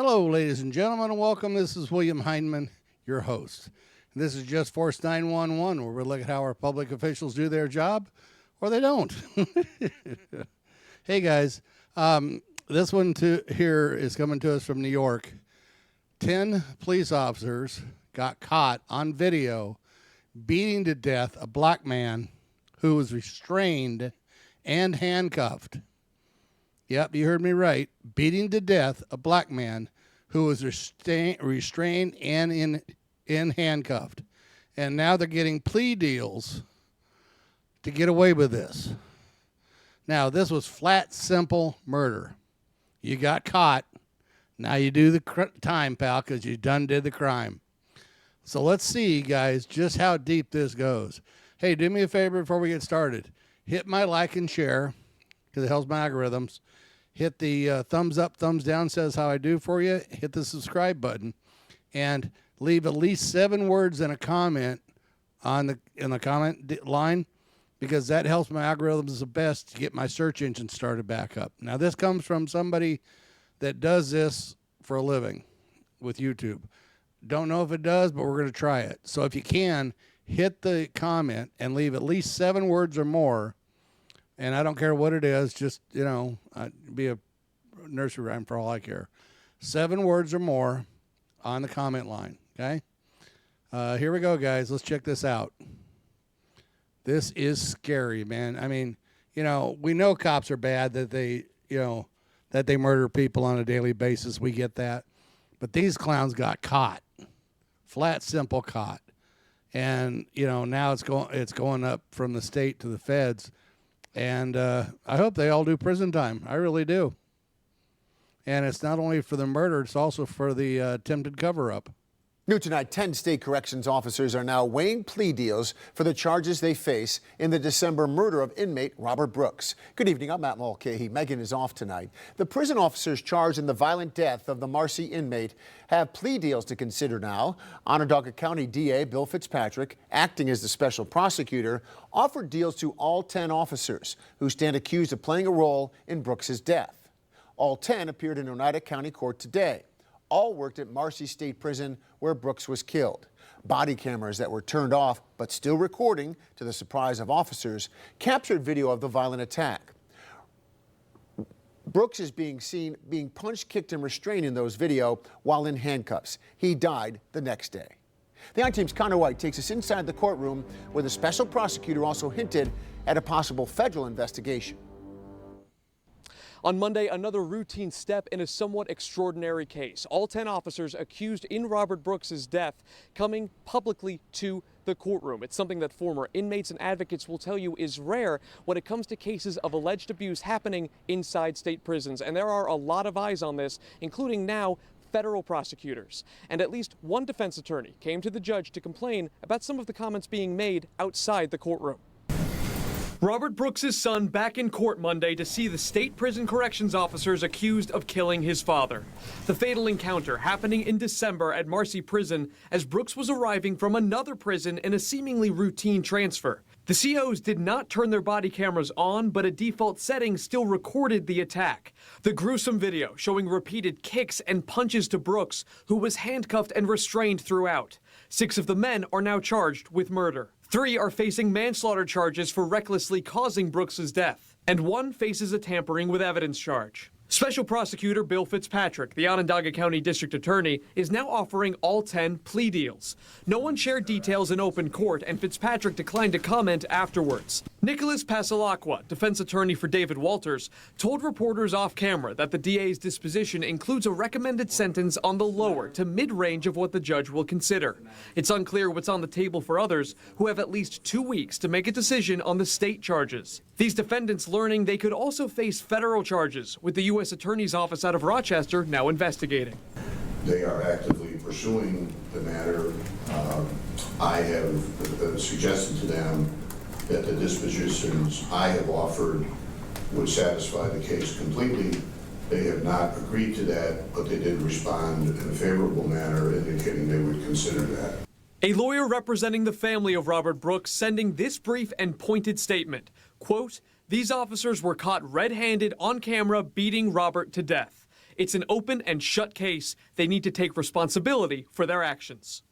Hello, ladies and gentlemen, and welcome. This is William Hindman, your host. This is Just Force 911, where we look at how our public officials do their job, or they don't. Hey, guys. This one here is coming to us from New York. 10 police officers got caught on video beating to death a black man who was restrained and handcuffed. Yep, you heard me right. Beating to death a black man who was restrained and in handcuffed. And now they're getting plea deals to get away with this. Now, this was flat, simple murder. You got caught. Now you do the time, pal, because you done did the crime. So let's see, guys, just how deep this goes. Hey, do me a favor before we get started. Hit my like and share, because it helps my algorithms. Hit the thumbs up, thumbs down, says how I do for you. Hit the subscribe button. And leave at least 7 words in a comment in the comment line, because that helps my algorithms the best to get my search engine started back up. Now, this comes from somebody that does this for a living with YouTube. Don't know if it does, but we're going to try it. So if you can, hit the comment and leave at least 7 words or more. And I don't care what it is, just, be a nursery rhyme for all I care. 7 words or more on the comment line, okay? Here we go, guys. Let's check this out. This is scary, man. I mean, we know cops are bad, that they murder people on a daily basis. We get that. But these clowns got caught. Flat, simple caught. And, now it's going up from the state to the feds. And I hope they all do prison time. I really do. And it's not only for the murder, it's also for the attempted cover-up. New tonight, 10 state corrections officers are now weighing plea deals for the charges they face in the December murder of inmate Robert Brooks. Good evening, I'm Matt Mulcahy. Megan is off tonight. The prison officers charged in the violent death of the Marcy inmate have plea deals to consider now. Onondaga County DA Bill Fitzpatrick, acting as the special prosecutor, offered deals to all 10 officers who stand accused of playing a role in Brooks's death. All 10 appeared in Oneida County Court today. All worked at Marcy State Prison, where Brooks was killed. Body cameras that were turned off but still recording, to the surprise of officers, captured video of the violent attack. Brooks is being seen being punched, kicked, and restrained in those video while in handcuffs. He died the next day. The I-Team's Connor White takes us inside the courtroom, where the special prosecutor also hinted at a possible federal investigation. On Monday, another routine step in a somewhat extraordinary case. All 10 officers accused in Robert Brooks's death coming publicly to the courtroom. It's something that former inmates and advocates will tell you is rare when it comes to cases of alleged abuse happening inside state prisons. And there are a lot of eyes on this, including now federal prosecutors. And at least one defense attorney came to the judge to complain about some of the comments being made outside the courtroom. Robert Brooks' son back in court Monday to see the state prison corrections officers accused of killing his father. The fatal encounter happening in December at Marcy Prison as Brooks was arriving from another prison in a seemingly routine transfer. The COs did not turn their body cameras on, but a default setting still recorded the attack. The gruesome video showing repeated kicks and punches to Brooks, who was handcuffed and restrained throughout. 6 of the men are now charged with murder. 3 are facing manslaughter charges for recklessly causing Brooks's death, and 1 faces a tampering with evidence charge. Special Prosecutor Bill Fitzpatrick, the Onondaga County District Attorney, is now offering all 10 plea deals. No one shared details in open court, and Fitzpatrick declined to comment afterwards. Nicholas Pasalacqua, defense attorney for David Walters, told reporters off camera that the DA's disposition includes a recommended sentence on the lower to mid-range of what the judge will consider. It's unclear what's on the table for others, who have at least 2 weeks to make a decision on the state charges. These defendants learning they could also face federal charges, with the U.S. Attorney's Office out of Rochester now investigating. They are actively pursuing the matter. I have suggested to them that the dispositions I have offered would satisfy the case completely. They have not agreed to that, but they did respond in a favorable manner, indicating they would consider that. A lawyer representing the family of Robert Brooks sending this brief and pointed statement, quote, "These officers were caught red-handed on camera beating Robert to death. It's an open and shut case. They need to take responsibility for their actions.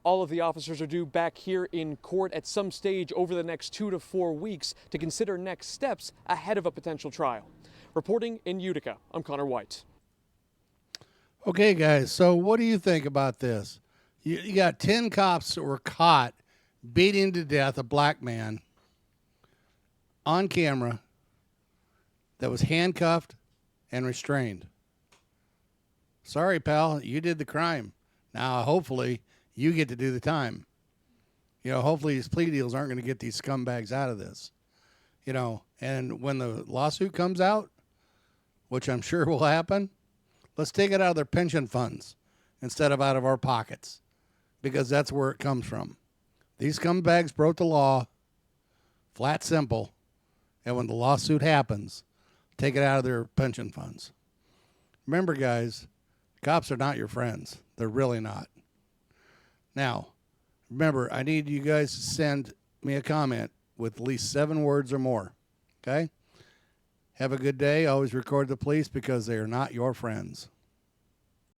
All of the officers are due back here in court at some stage over the next 2 to 4 weeks to consider next steps ahead of a potential trial. Reporting in Utica, I'm Connor White. Okay, guys, so what do you think about this? You got 10 cops that were caught beating to death a black man on camera that was handcuffed and restrained. Sorry, pal, you did the crime. Now, hopefully, you get to do the time. Hopefully these plea deals aren't going to get these scumbags out of this. And when the lawsuit comes out, which I'm sure will happen, let's take it out of their pension funds instead of out of our pockets, because that's where it comes from. These scumbags broke the law, flat simple, and when the lawsuit happens, take it out of their pension funds. Remember, guys, cops are not your friends. They're really not. Now, remember, I need you guys to send me a comment with at least 7 words or more, okay? Have a good day. Always record the police because they are not your friends.